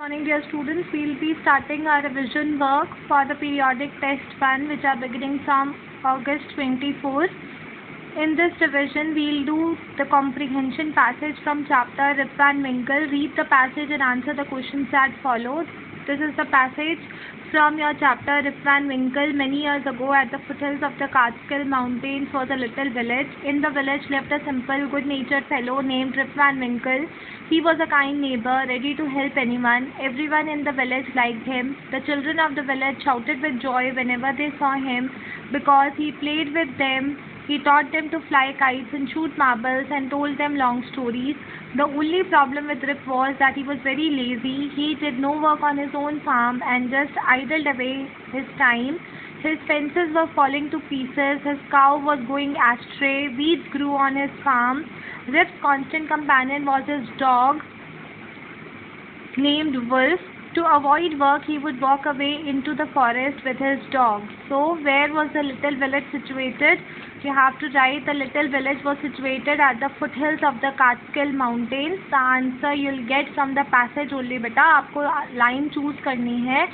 Morning dear students, we will be starting our revision work for the periodic test 1 which are beginning from August 24. In this revision we will do the comprehension passage from chapter Rip Van Winkle. Read the passage and answer the questions that followed. This is the passage from your chapter Rip Van Winkle. Many years ago at the foothills of the Catskill Mountains was a little village. In the village lived a simple, good-natured fellow named Rip Van Winkle. He was a kind neighbor, ready to help anyone. Everyone in the village liked him. The children of the village shouted with joy whenever they saw him because he played with them. He taught them to fly kites and shoot marbles and told them long stories. The only problem with Rip was that he was very lazy. He did no work on his own farm and just idled away his time. His fences were falling to pieces. His cow was going astray. Weeds grew on his farm. Rip's constant companion was his dog named Wolf. To avoid work, he would walk away into the forest with his dog. So, where was the little village situated? You have to write the little village was situated at the foothills of the Catskill Mountains. The answer you'll get from the passage only, beta. आपको line choose करनी है.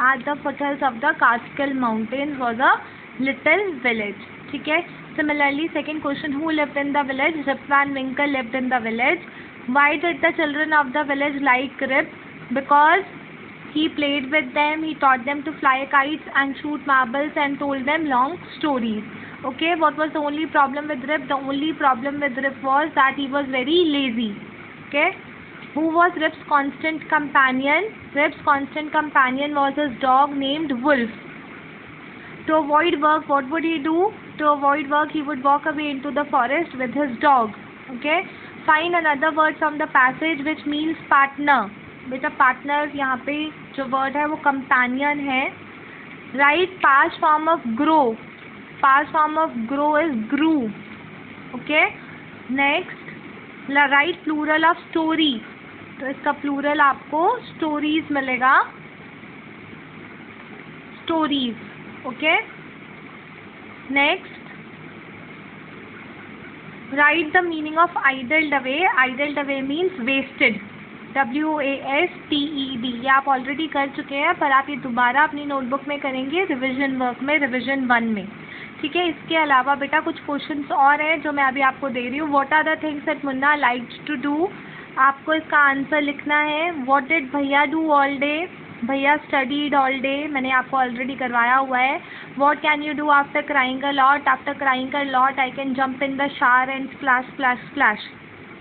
At the foothills of the Catskill Mountains was a little village. ठीक है. Similarly, second question: Who lived in the village? Rip Van Winkle lived in the village. Why did the children of the village like Rip? Because he played with them, he taught them to fly kites and shoot marbles and told them long stories. Okay, what was the only problem with Rip? The only problem with Rip was that he was very lazy. Okay, who was Rip's constant companion? Rip's constant companion was his dog named Wolf. To avoid work, what would he do? To avoid work, he would walk away into the forest with his dog. Okay, find another word from the passage which means partner. बेटा partner यहाँ पे जो word है वो companion है. Right past form of grow. Past form of grow is grew. Okay, next right plural of story. तो इसका plural आपको स्टोरीज मिलेगा. Stories. Okay, next right the meaning of idled away. Idled away means wasted. WASTED. ये आप already कर चुके हैं पर आप ये दोबारा अपनी नोटबुक में करेंगे रिवीजन वर्क में, रिवीजन 1 में. ठीक है. इसके अलावा बेटा कुछ क्वेश्चंस और हैं जो मैं अभी आपको दे रही हूँ. What are the things that Munna liked to do. आपको इसका आंसर लिखना है. What did bhaiya do all day. Bhaiya studied all day. मैंने आपको ऑलरेडी करवाया हुआ है. What can you do after crying a lot. After crying a lot I can jump in the shower and splash splash splash.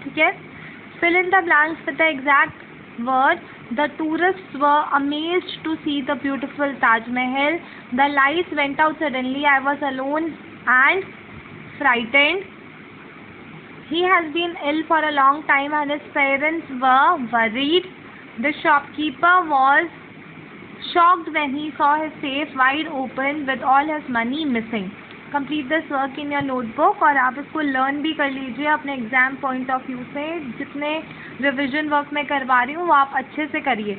ठीक है. Fill in the blanks with the exact word. The tourists were amazed to see the beautiful Taj Mahal. The lights went out suddenly. I was alone and frightened. He has been ill for a long time and his parents were worried. The shopkeeper was shocked when he saw his safe wide open with all his money missing. Complete this work in your notebook और आप इसको learn भी कर लीजिए अपने exam point of view से. जितने revision work मैं करवा रही हूँ वो आप अच्छे से करिए.